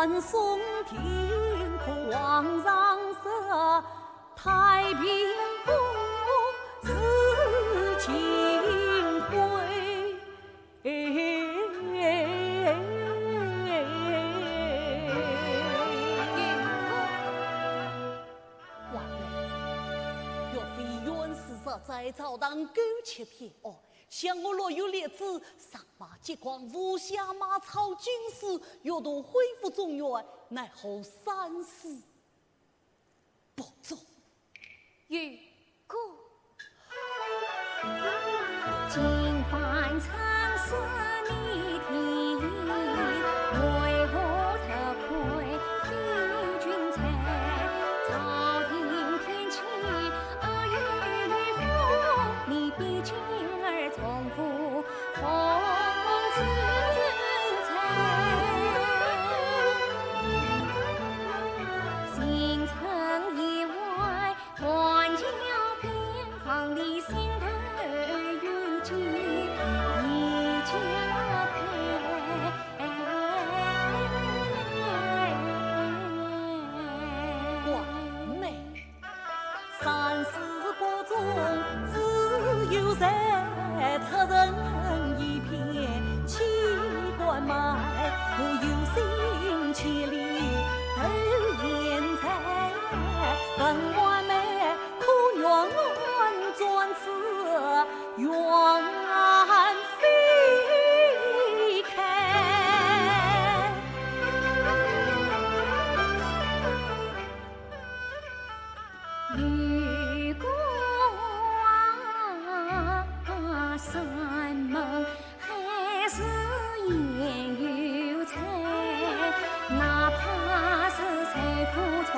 南宋天空望上色，太平不是情归。完了，若非袁世泽在朝当苟且撇哦。像我若有列子上马接光无下马草军事，若都恢复中原，乃后三思不走。与哥，今番参事你听，为何特愧非君才？朝廷天启而御风，你必今儿重复奉旨才。行程以外，断交边防的心头预计已经完美，三思国中只有谁策人一片气贯脉，不有心千里投颜才，本完美可愿转此愿非开。如果山盟还是言有才，哪怕是财富重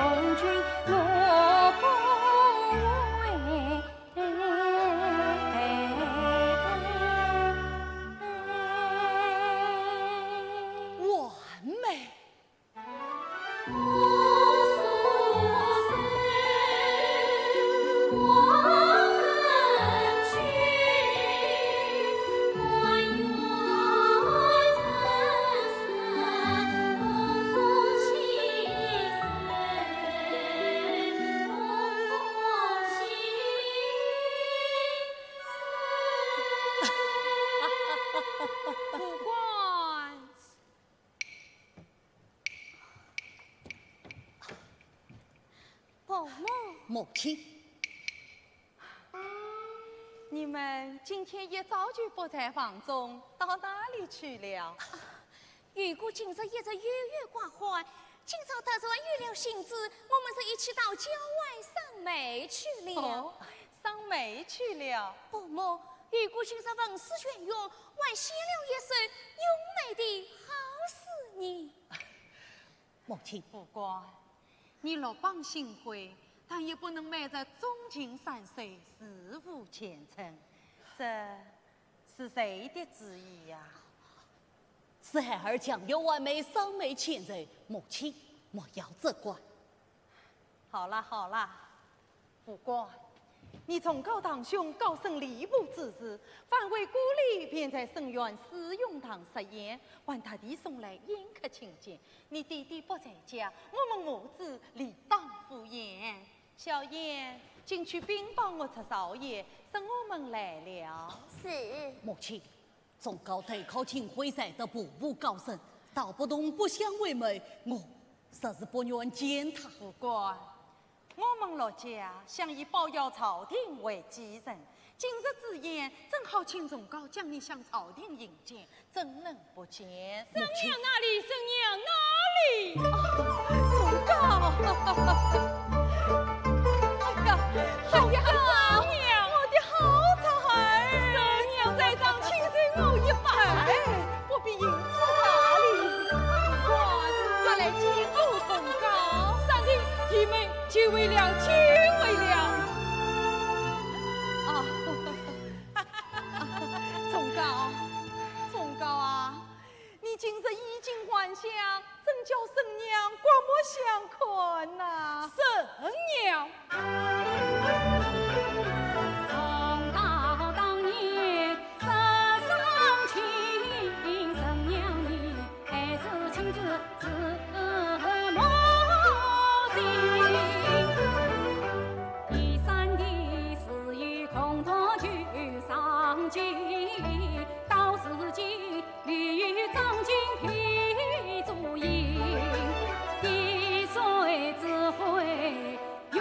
婆母，母亲，你们今天一早就不在房中，到哪里去了？玉姑今日一直郁郁寡欢，今早得着玉了性子，我们是一起到郊外赏梅去了。哦，赏梅去了。伯母，玉姑今日文思泉涌，还写了一首优美的好诗呢。母亲，不管你落榜幸会，但也不能昧着忠情三岁，事无前程。这是谁的旨意呀？是孩儿将要完美赏梅前人，母亲莫要责怪。好了好了，不管你从高堂兄高升吏部之事，反为故里便在圣院思永堂设宴，还特地送来宴客请柬。你弟弟不在家，我们母子理当赴宴。小燕，进去禀报我出少爷，说我们来了。是。母亲，从高台考请会赛的步步高升，道不动不相为媒，我实是不愿见他。不管我们落家想以保佑朝廷为己任，今日之宴正好请忠高将你向朝廷迎接，怎能不见？生娘哪里？生娘哪里？忠高。哎呀，生娘，我的好才儿，生娘在上，请随我一拜。我必因此大礼。我来接候忠高，上帝，弟妹就为了，就为了。啊，忠高啊，你今日衣锦还乡，怎叫生娘刮目相看呐？生娘。从高当年十上情，生娘你还是亲自自母心。第三的是与空托去上京，到时今与张金批足印，滴水只会涌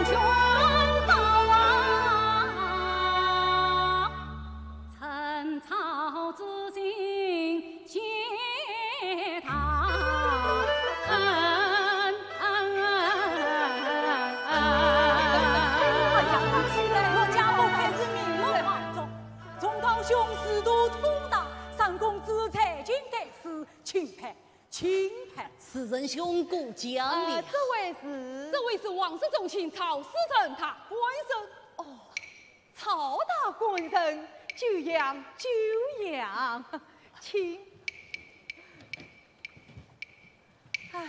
泉高啊，陈草之心谢他恩。哎呀，现在我家不开始明了。忠高兄仕途通达，三公子才俊盖世，钦佩钦佩。此人兄故将领，这位是王氏宗亲曹思成，他官升哦，曹大官升，久仰久仰，请。唉，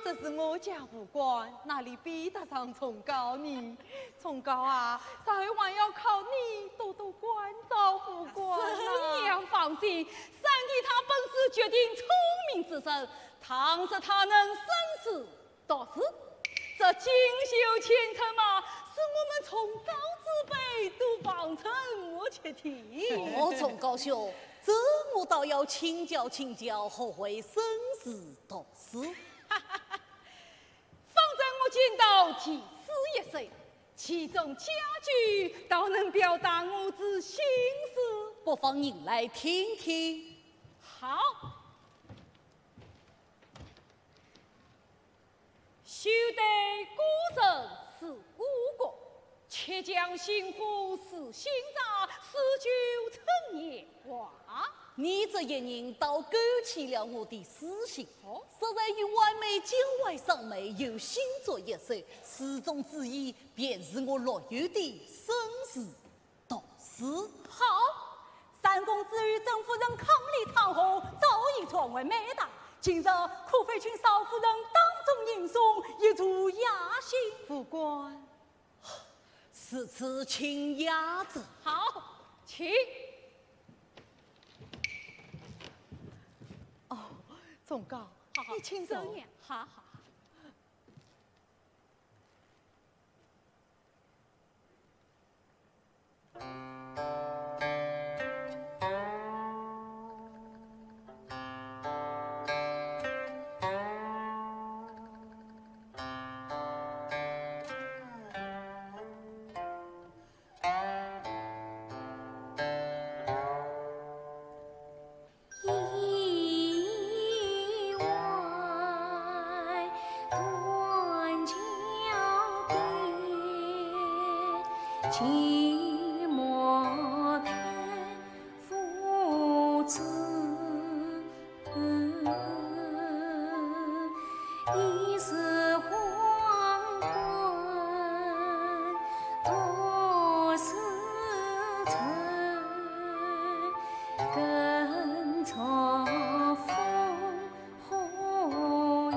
这是我家不官，哪里比得上崇高呢？崇高啊，再还要靠你多多关照不官啊。生娘放心，三弟他本是决定聪明之身，倘使他能生死夺势，这锦绣前程嘛，是我们崇高之辈都帮衬我且听。哦，忠高兄，这我倒要请教请教，何谓生死夺势？方才我见到题诗一首，其中佳句倒能表达我之心思。不妨引来听听。好，须得孤人是孤国，且将心湖是心杂，诗酒成夜话。你这一人倒勾起了我的私心，实在与完美郊外赏梅有心作一首，诗中之意便是我乐于的生死夺势。好，三公子与曾夫人伉俪堂后，早已传为美谈。今日可费请少夫人当众吟诵一出雅兴。副官，此次请雅者。好，请。哦，忠高，你请走。好好。啊，寂寞偏父子，已是黄昏，多是尘，更错风和雨。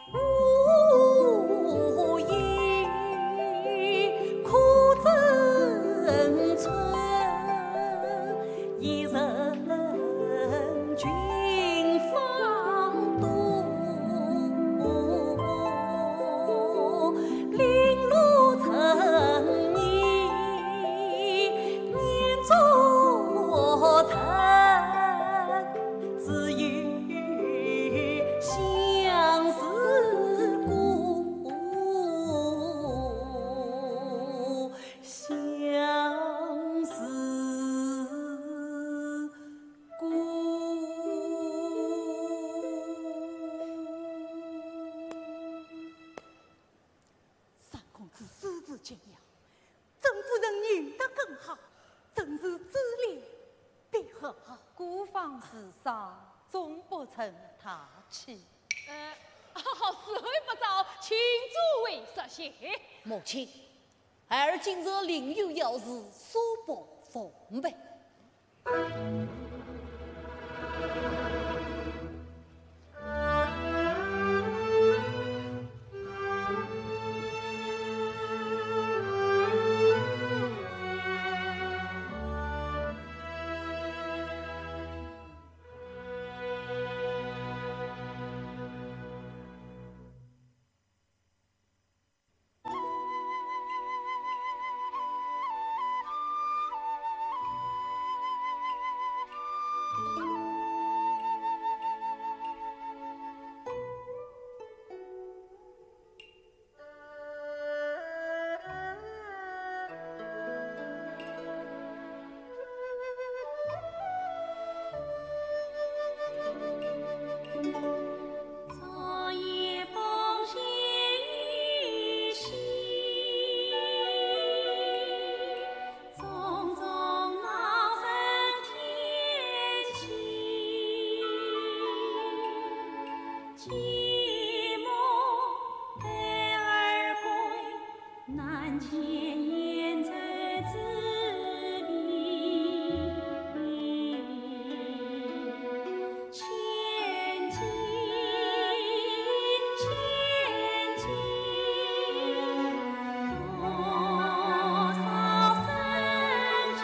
无意苦争春，一人君方度，零路成泥，念作尘，只有相思故，相思故。三公子私自见养，曾夫人认得更好，真是自怜的很。孤芳自赏，终不成他妻。实惠不早，请诸位设席。母亲，儿今日另有要事，恕不奉陪。昨夜风细雨细，种种恼人天气。寂寞待儿归，难见言者之理。千金千金，多少深情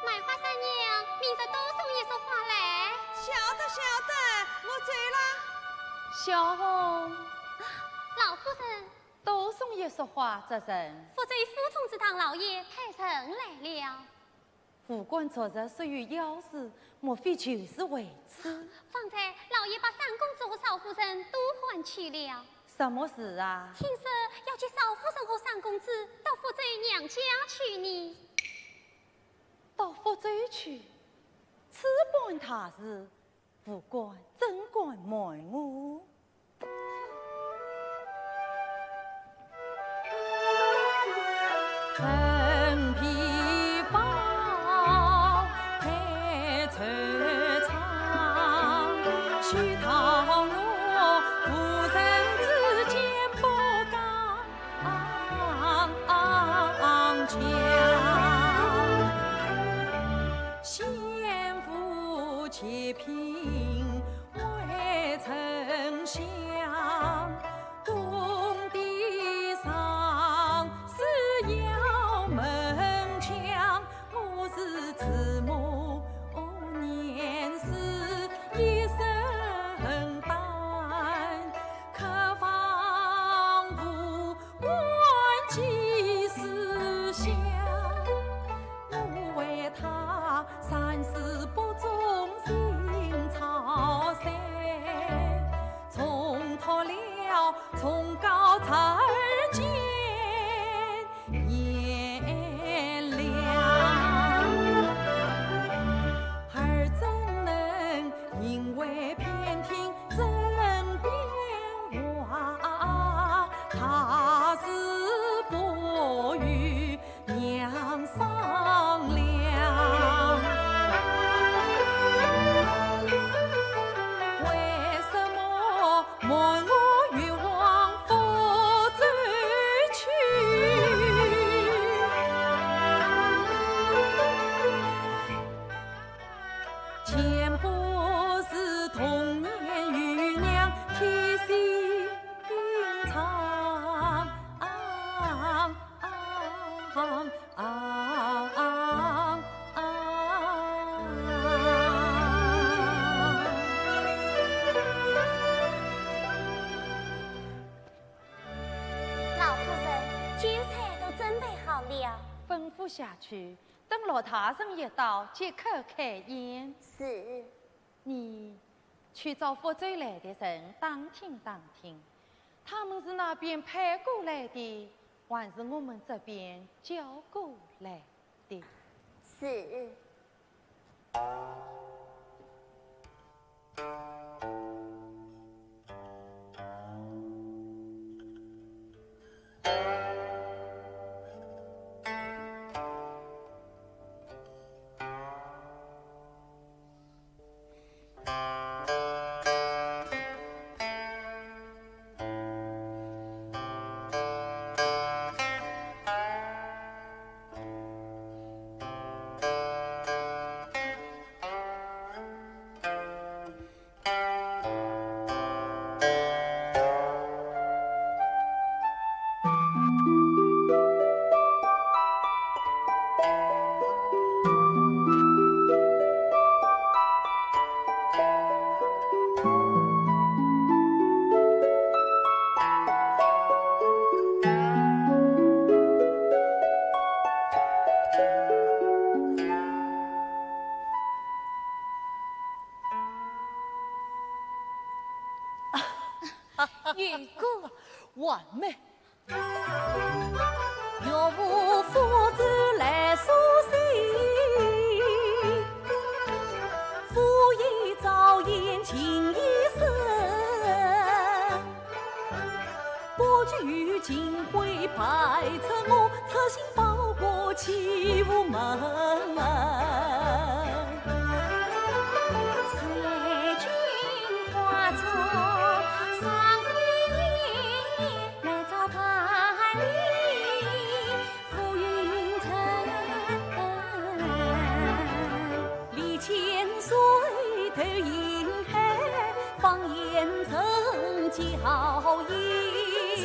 买花三娘，明日多送一束花来。晓得，我醉了。小红，老夫人，多送一束花，这人。负责副同志堂老爷派人来了。副官昨日属于要事，莫非就是为此？方才老爷把三公子和少夫人都唤去了。什么事啊？听说要接少夫人和三公子到福州娘家去呢。到福州去，此般大事，副官怎敢瞒我？陈皮包配愁肠，许桃落夫人之间不刚强。先夫且贫未曾想，工地上是要门墙，我是慈母年事一生偏听枕边话，他是不与娘商量。为什么瞒我越往福州去？前不是童年与娘贴心肠，老夫人，酒菜都准备好了。吩咐下去，等罗大人一到，即刻开宴。是。你去找福州来的人打听打听，他们是那边派过来的，还是我们这边叫过来的？是。玉哥，完美。若无夫子来书信，夫亦早言情意深。不惧金辉拜测我，侧心报国岂无门。随君化作上飞燕，来造万里浮云层。历千岁投银海，放眼曾娇艳。此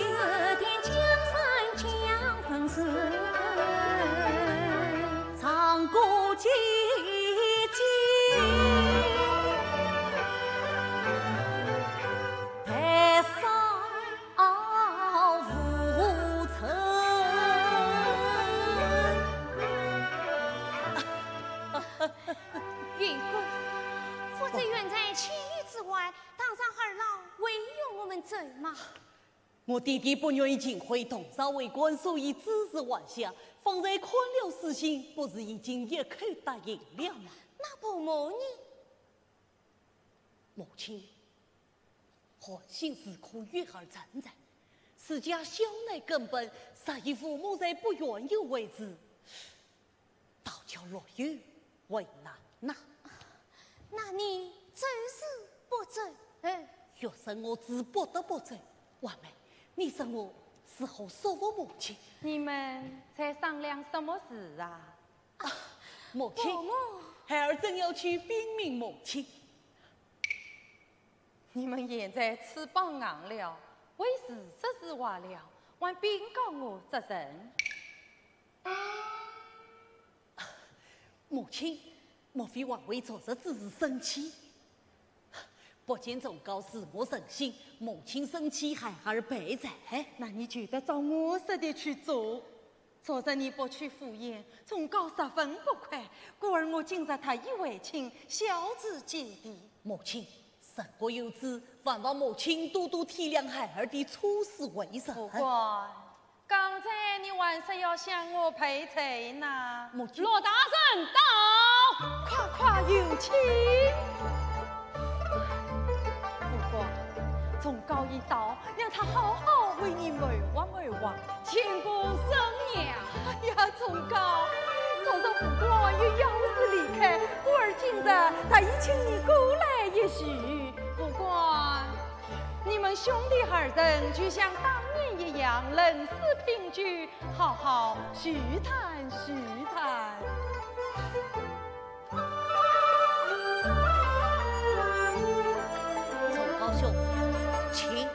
天江山将分水，长歌姐姐，台上无尘。云姑，夫子远在千里之外，堂上二老唯有我们走吗？我弟弟不愿意进会同朝为官，所以指示晚下。方才看了私信，不是已经一口答应了吗？那伯母呢？母亲，欢欣时刻月儿成人，自家小奶根本杀以父母在不愿意为之，倒叫落雨为难呐。那你走是不走？若是我只不得不走，婉妹，你说我是何说我母亲？你们在商量什么事啊？母亲，孩儿正要去禀明母亲。你们现在翅膀硬了，为事实是话了，还禀告我这人。母亲，莫非还为昨日之事生气？不见忠告使我诚心，母亲生气，孩儿备在。那你就得照我说的去做。昨日你不去赴宴，忠告十分不快，故而我今日特意为亲，小子姐弟。母亲，神国有旨，望让母亲多多体谅孩儿的处事为人。不过，刚才你还是要向我赔罪呢。母亲，罗大人到，快快有请。从高一到，让他好好为你而望而望。千古生娘。哎呀，从高，早上不过又要是离开，故而今日他已请你过来也许。不管你们兄弟二人就像当年一样，人事平居，好好叙谈叙谈。从高兄，请。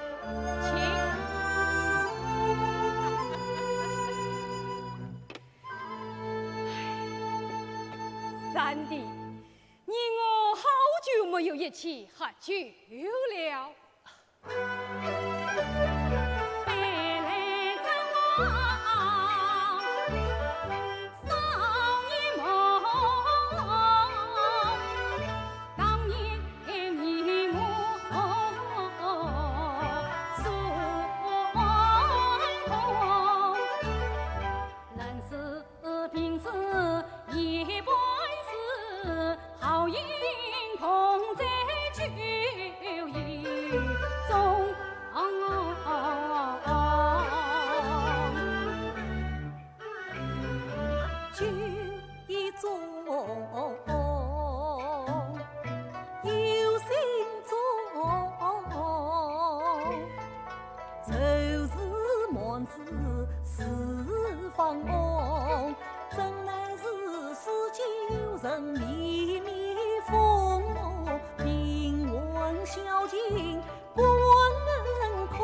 三弟，你我好久没有一起喝酒了。北来张望，少年梦。当年你我苏红，人事平时一般事，好饮同在酒意中。酒意中有心中，愁事忙事四方翁，真乃是世间人绵绵风，平稳小情不能空。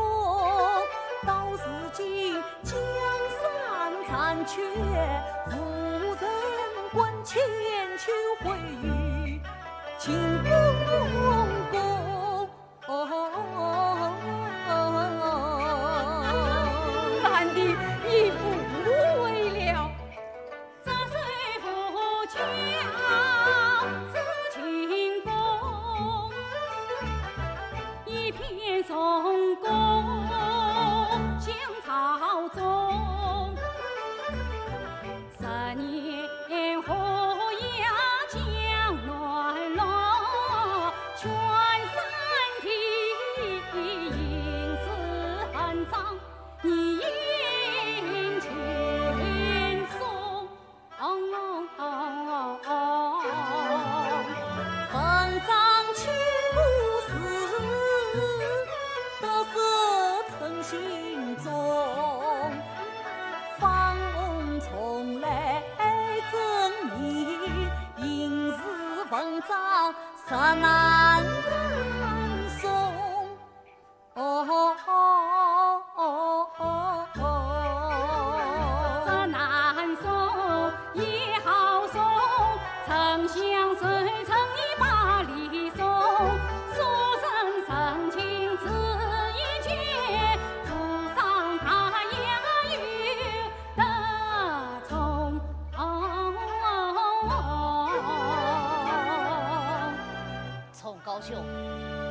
到如今江山残缺，无人管千秋回忆，情公公。三弟，你不为了。杂碎富强是清宫，一片松宫向朝中。10年火呀江暖落，全山体应是很脏，你应轻松。分赃千古事，得失称心中。方翁从来正义，应是文章实难送。实难送也好送，丞相随称你把礼送，书生生情此一切，府上他也有得从。从高兄，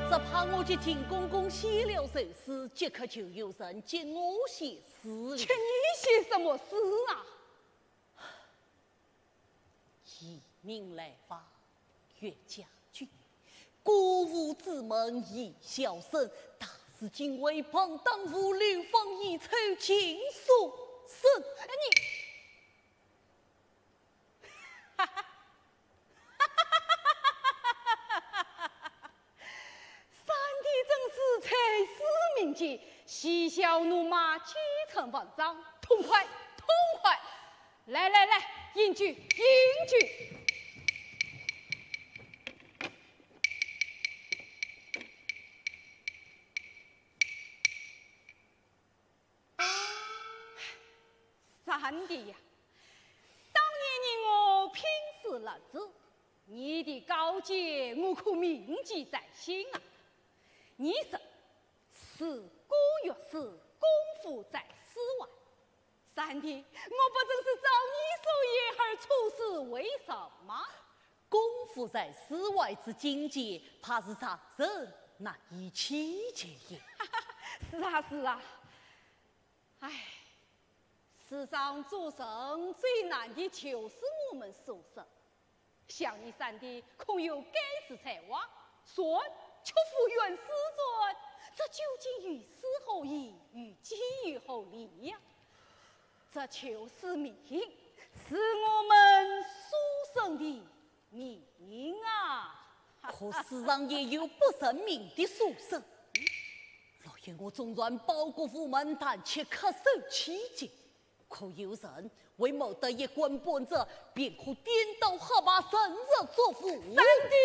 只怕我这金公公写了首诗，即刻就有人接我写诗了。且你写什么诗啊？移民来访，越家眷，歌舞之门已销声，大事今为旁当户流放一筹尽所剩。三弟真是才思敏捷，嬉笑怒骂皆成文章，痛快痛快！来来来，饮酒饮酒！三弟呀，当年你我拼死了子，你的高见我可铭记在心啊。你说是歌乐事，功夫在诗外。三弟，我不正是照你所言而处事，为什么？功夫在诗外之境界，怕是啥人难以企及也。是啊是啊，唉，世上做人最难的就是我们俗生。像你三弟，空有盖世才华，算却复原师尊，这究竟于事何意，于己于何利呀？这就是命，是我们书生的命啊！可世上也有不认命的书生。若言我纵然报国府门，但却恪守妻节，可有人为谋得一官半职，便可颠倒黑白，生日作父？三弟，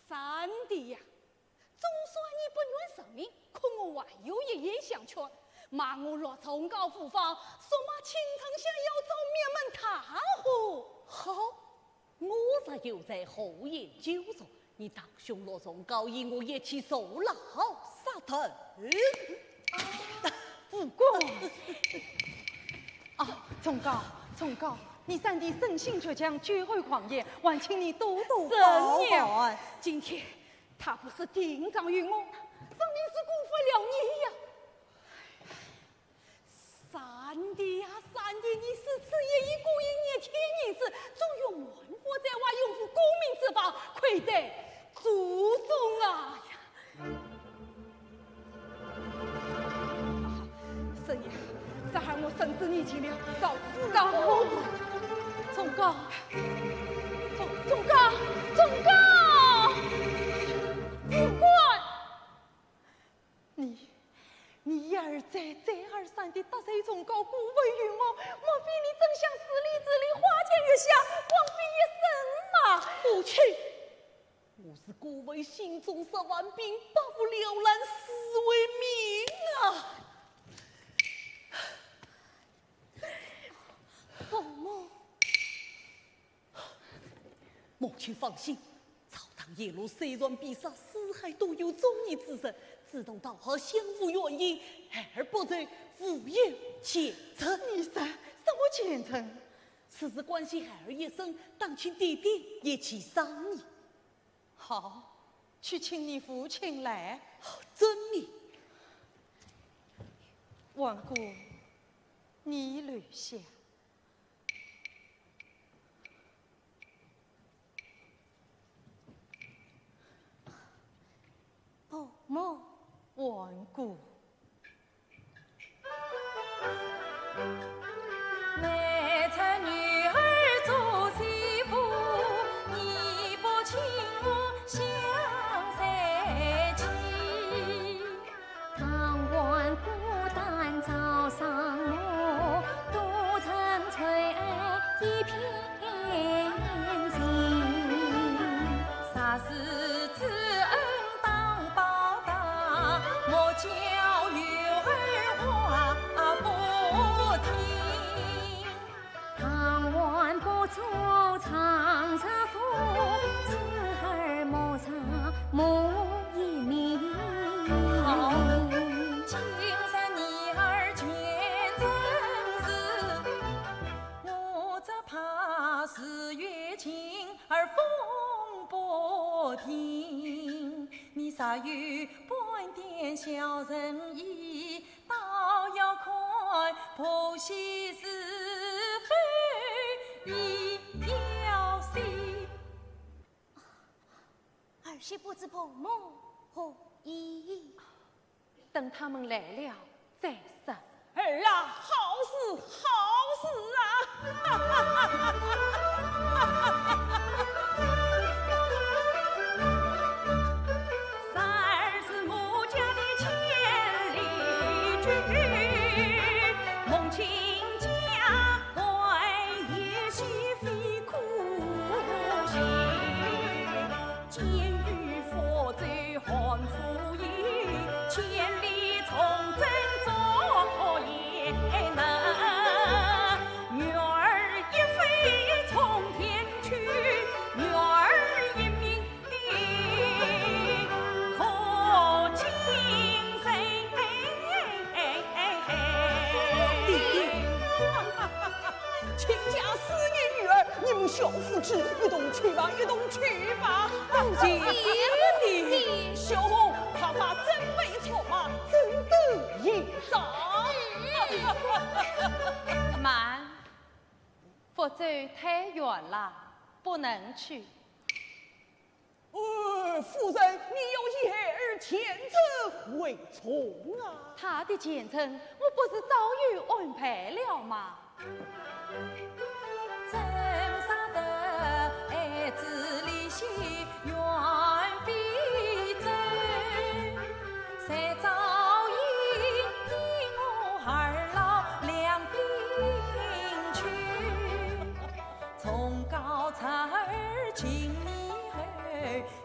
三弟呀，总算你不愿成名，可我还有一言相劝。骂我若从高复方，说嘛倾城下要找灭门踏户。好，我才有在后言久坐。你堂兄若从高义，我也去受牢杀头。不过，啊，崇高，你三弟生性倔强，绝会狂言，还请你多多包涵。今天他不是定葬于我，分明是辜负了你呀！三弟呀，三弟，你是此夜已故一年天人子，纵用万火在外，拥护国民之邦，愧对祖宗啊！师爷，这还我圣旨已尽了，告辞告辞。崇高，副官，你儿在二三的得罪崇高，孤为于我，莫非你真想死里之里花前月下，枉费一生吗？母亲，我是各位心中10万兵，百无聊赖，死为民啊！伯母，母亲放心，朝堂夜路虽然必杀，四海都有忠义之人，志同道合，相互愿意，而不在无有前程。你什么前程？此事关系孩儿一生，当请弟弟也去商议。好，去请你父亲来。遵命。王姑，你留下。伯母，王姑，妹趁女儿做媳妇，你不请我相谁亲？唐官孤单早上我，独城垂爱一片心。啥事知恩当报答，莫教育儿话不听。唐官不做长舌妇，此儿莫查母一名。好，今生你儿见真实，我只怕事越轻而风波停。你啥有半点小仁义，倒要看婆媳是非一条心。儿媳不知伯母何意？等他们来了再说。儿啊，好事好事啊！三儿是母家的千里驹，梦亲家乖，也许非苦心。监狱佛罪汉服役，千里从征作业能。女儿一飞冲天去，女儿一命可轻谁？亲家思念女儿，你们小夫妻一同去吧，一同去吧。姐弟，小红，爸爸真没错嘛，真得意上。慢，福州太远了，不能去。夫人，你有言而前程为从啊？他的前程，我不是早已安排了吗？真杀的爱子离兮远非真，谁早已你我二老两并去，从高才儿请你儿，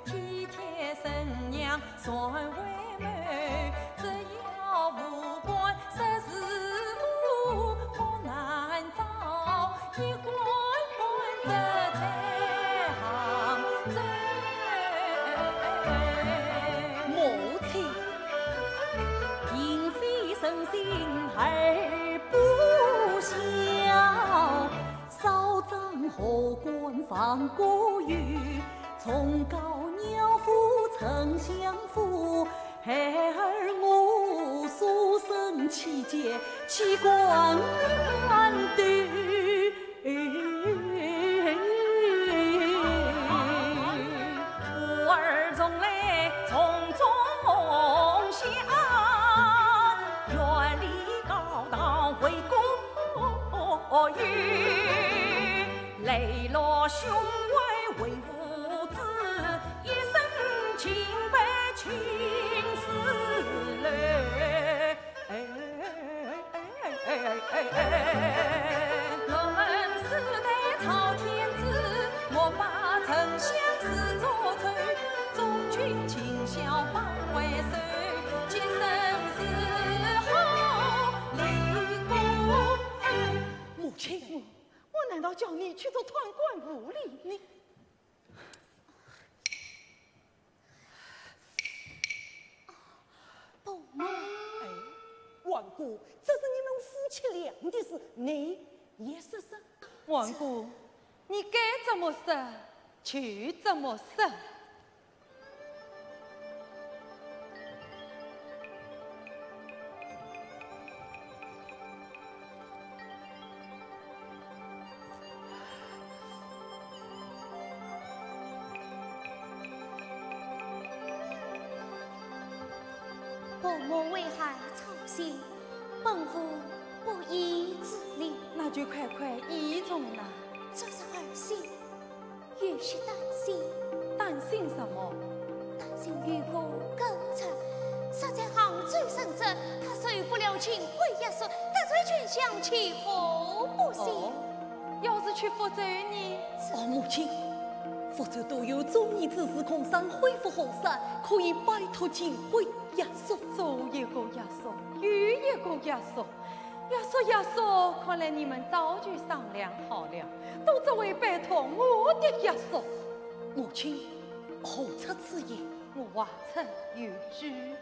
体贴生娘算为媒，只要无关十事父我难找，一关关这才行真。母亲，嫔妃生性儿不孝，少长后官放过于，从高鸟夫曾相负，孩儿我所生期间，其光难断。我儿从来从中下，远离高堂为国语，磊落胸怀为父子，一生清白青丝泪。论世代朝天子，莫把丞相视作罪，忠君尽孝方为谁？今生是好立功。母亲，我难道叫你去做贪官污吏？你不母，王姑，这是你们夫妻俩的事，你也是说。王姑，你该怎么说就怎么说。伯母为孩操心，本妇不宜自理。那就快快依从了。这是儿媳，有些担心，担心什么？担心如果构成实在行罪生者，他受不了情回一说，得罪全乡，其后不行。要是去福州呢？母亲，福州都有忠义之士孔上恢复河山，可以摆脱警徽押送。左一个押送，右一个押送，押送，看来你们早就商量好了，都只为摆脱我的押送。母亲，何出此言？我话出有据。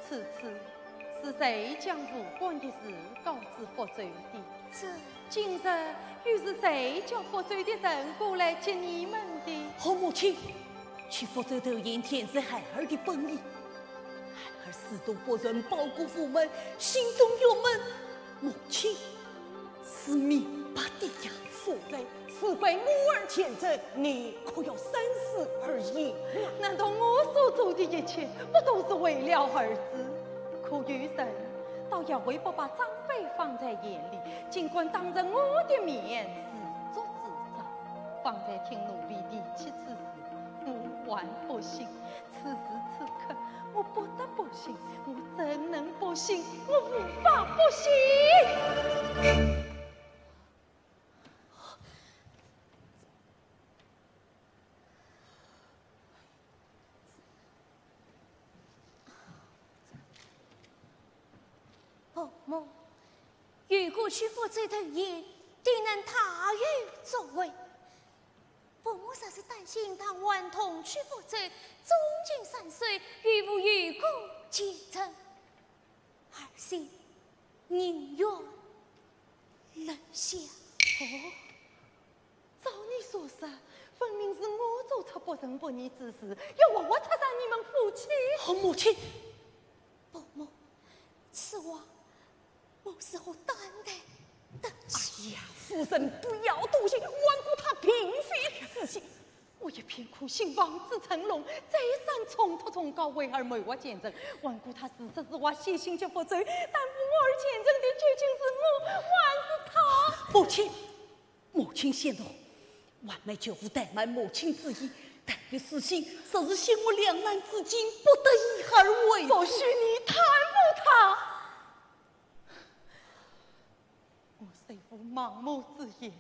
此次是谁将无关的事告知福州的？这今日又是谁叫福州的人过来接你们的？母亲，去福州头验天是孩儿的本意。孩儿四度不仁，报国父门，心中有闷。母亲是明白的呀。夫人，事关母儿前程，你可要三思而行。难道我所做的一切不都是为了儿子？可有人倒也未不把长辈放在眼里，尽管当着我的面自作自招，方才听奴婢提起此事，我还不信。此时此刻，我不得不信，我怎能不信？我无法不信。伯母，如果去福州头验，定能他有作为。伯母实是担心他顽童去福州，终经3岁，与无有功前程。儿媳宁愿留下。照你所说，分明是我做出不仁不义之事，要活活刺杀你们夫妻。母亲，伯母，此话我是何担待得起？哎呀，夫人不要多心，顽固他嫔妃苦心望子成龙，再三从头从高为儿没我见证，顽固他事实是我写信就负罪，但负我儿见证的究竟是我，还是他？母亲，母亲息怒，完美就无怠慢母亲之意，但愿死刑实是陷我两难之境，不得已而为。不许你贪腐他！我虽无盲目之言，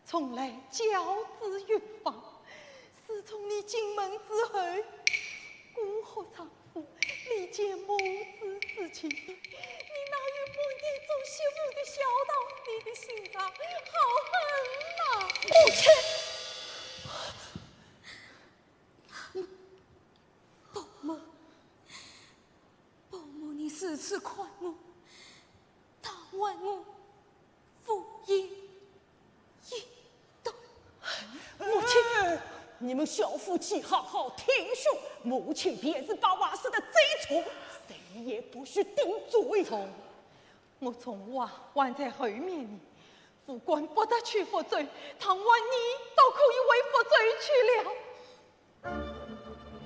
从来教之于法。自从你进门之后，孤和丈夫理解母子之情，你那与本地做媳妇的孝道，你的心肠好狠啊！母亲，保姆，保姆，你如此宽我，但愿我父业一代。母亲。你们小夫妻好好听说，母亲便是把娃生的贼错，谁也不许顶罪。我从娃还在后面呢，副官不得去负罪，倘若你都可以为负罪去了。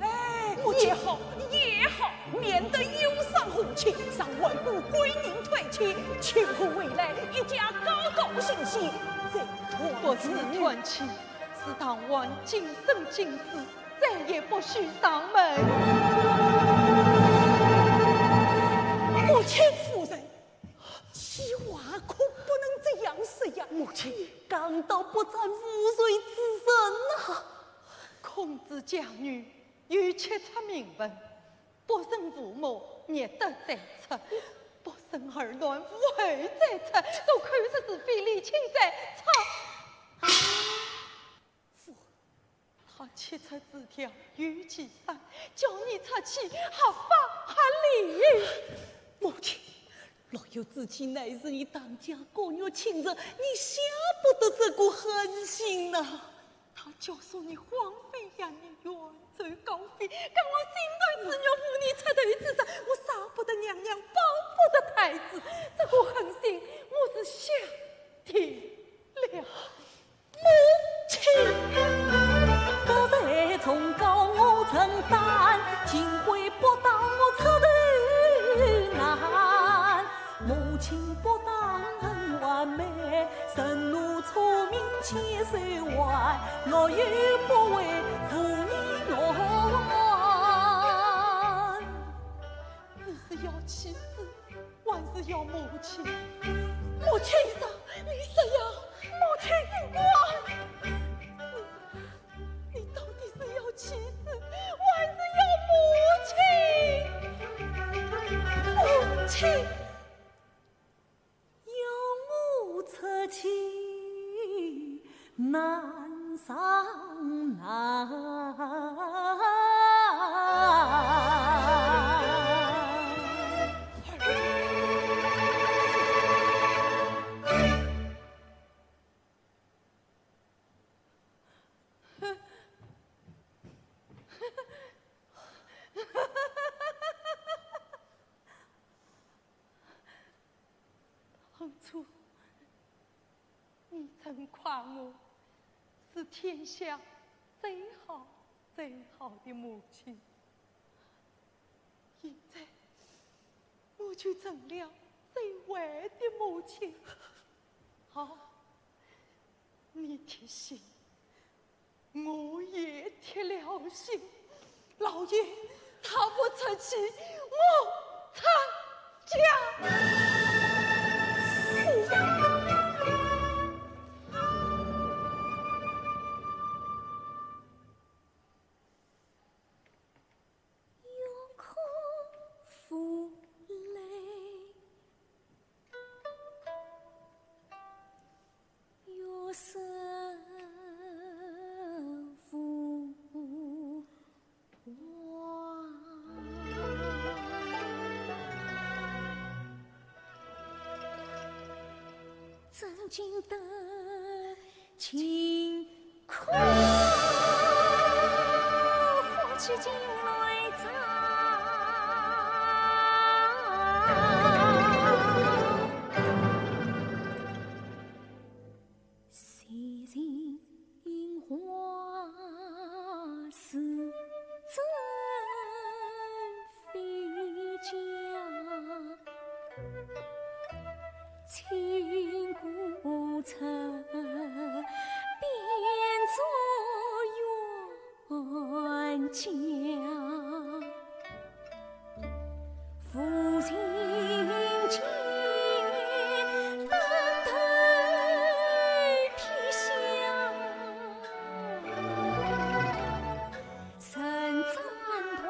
哎，也好也好，免得忧伤父亲，让外部归宁退去，庆贺未来一家高高兴兴，再不是团气。是当晚今生今世再也不许上门。母亲夫人，其娃可不能这样式呀！母亲，刚到不沾污水之身啊！孔子家女欲切出名分，不生父母灭得再出，不生儿乱无后再出，都看出是非理亲在操。他切出字条与其上，叫你出去合法合理。母亲，若有知情乃是你当家国女亲人，你下不得这个狠心呐！他教唆你荒废养你远走高飞，跟我心头之肉妇女出头之上，我杀不得娘娘，保不得太子，这个狠心我是下定了。母亲。刚才从高我承担，今回不当我出头难。母亲不当人完美，神怒聪明千岁万，我又不为妇女暖。你是要妻子，还是要母亲？母亲上，你是要母亲我？妻子，还是要母亲？母亲，要我出去难上难。你曾夸我是天下最好最好的母亲，现在我就成了最坏的母亲。好，你贴心，我也贴了心。老爷他不出去，我出家。曾经的情苦，夫妻进来早，昔日花亲故城变作冤家，父亲亲担头披香，生产团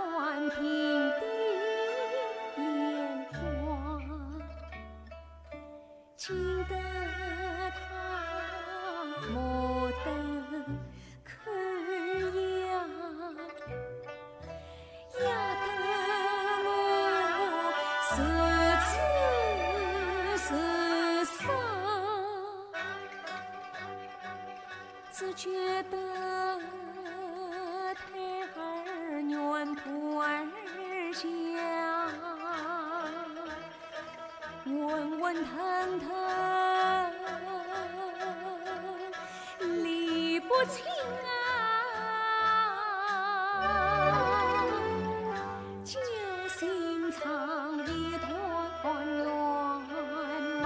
平地莲花，请得他莫等可呀，呀得我如此是伤，只觉得胎儿软不儿香，温温腾腾理不清啊，叫心肠一团乱麻。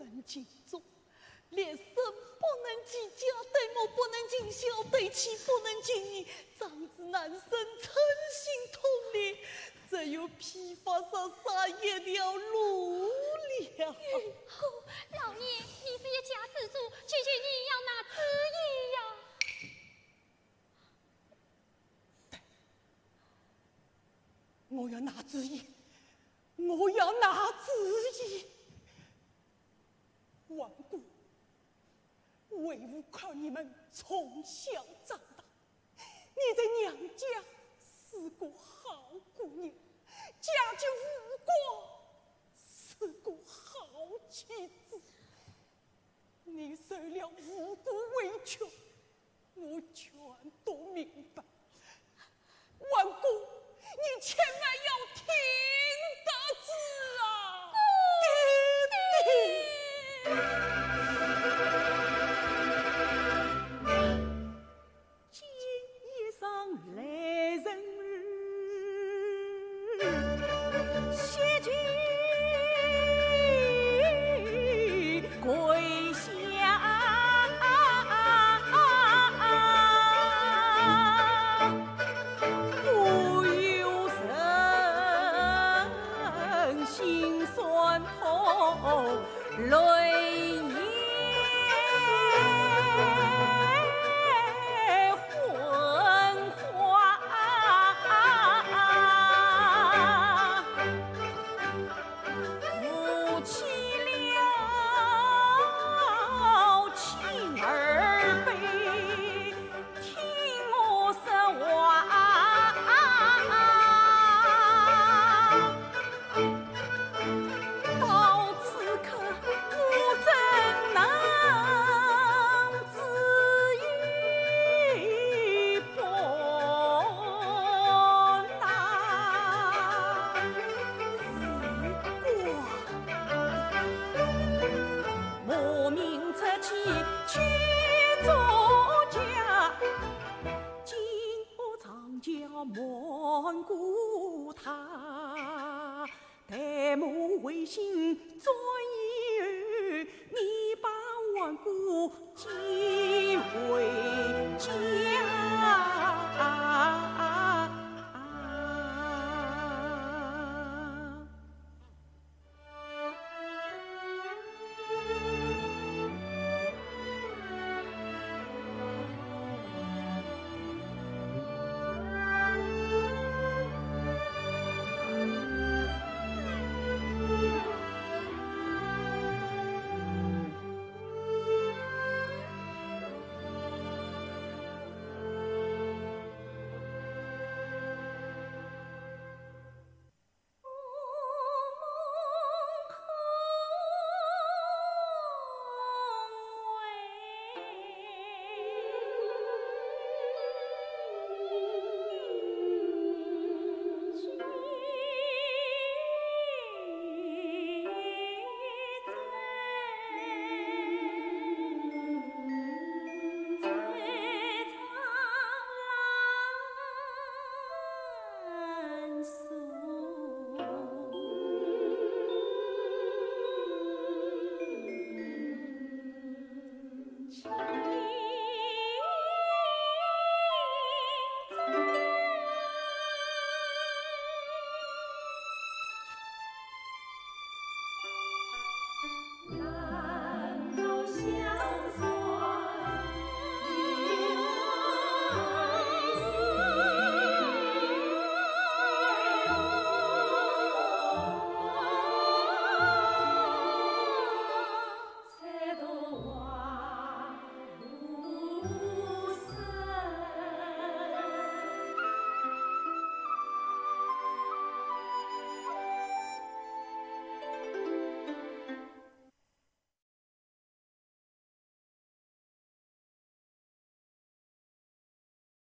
能尽忠，连生不能及家，对母不能尽孝，对妻不能尽义，长子难生，称心痛烈，只有披发上撒野了路了。老爷，你是一家之主，求求你要拿旨意呀！我要拿旨意，我要拿旨意。顽固，为吾靠你们从小长大，你在娘家是个好姑娘，嫁进吴国是个好妻子。你受了无辜委屈，我全都明白。顽固，你千万要听得知啊！今夜上来人儿，谢君跪下，不由人心酸痛泪眼昏花。夫妻俩情儿悲，听我说话。到此刻，我怎能自愈不拿？莫名出去去作家，今我长家蒙古他，待我回心转意。